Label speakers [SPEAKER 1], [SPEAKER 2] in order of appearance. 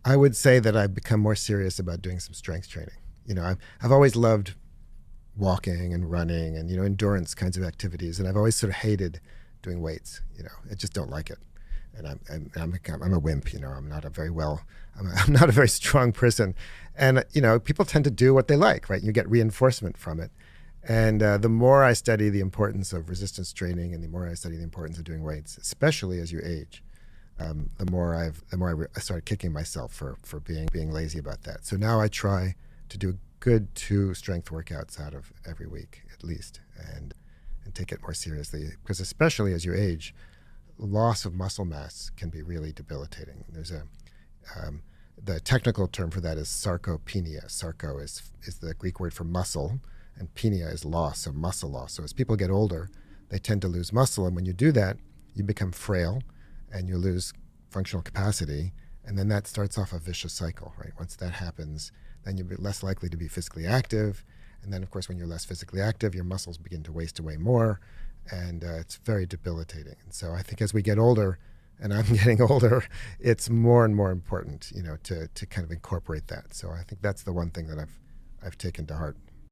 [SPEAKER 1] I would say that I've become more serious about doing some strength training. I've always loved walking and running and endurance kinds of activities, and I've always sort of hated doing weights. I just don't like it, and I'm a wimp. I'm not a very I'm not a very strong person, and people tend to do what they like, right? You get reinforcement from it, and the more I study the importance of resistance training, and the more I study the importance of doing weights, especially as you age, the more I started kicking myself for being lazy about that. So now I try to do good 2 strength workouts out of every week at least, and take it more seriously, because especially as you age, loss of muscle mass can be really debilitating. There's the technical term for that is sarcopenia. Sarco is the Greek word for muscle, and penia is loss, so muscle loss. So as people get older, they tend to lose muscle, and when you do that, you become frail and you lose functional capacity, and then that starts off a vicious cycle, right? Once that happens, then you're less likely to be physically active, and then of course when you're less physically active, your muscles begin to waste away more, and it's very debilitating. And so I think as we get older, and I'm getting older, it's more and more important, to kind of incorporate that. So I think that's the one thing that I've taken to heart.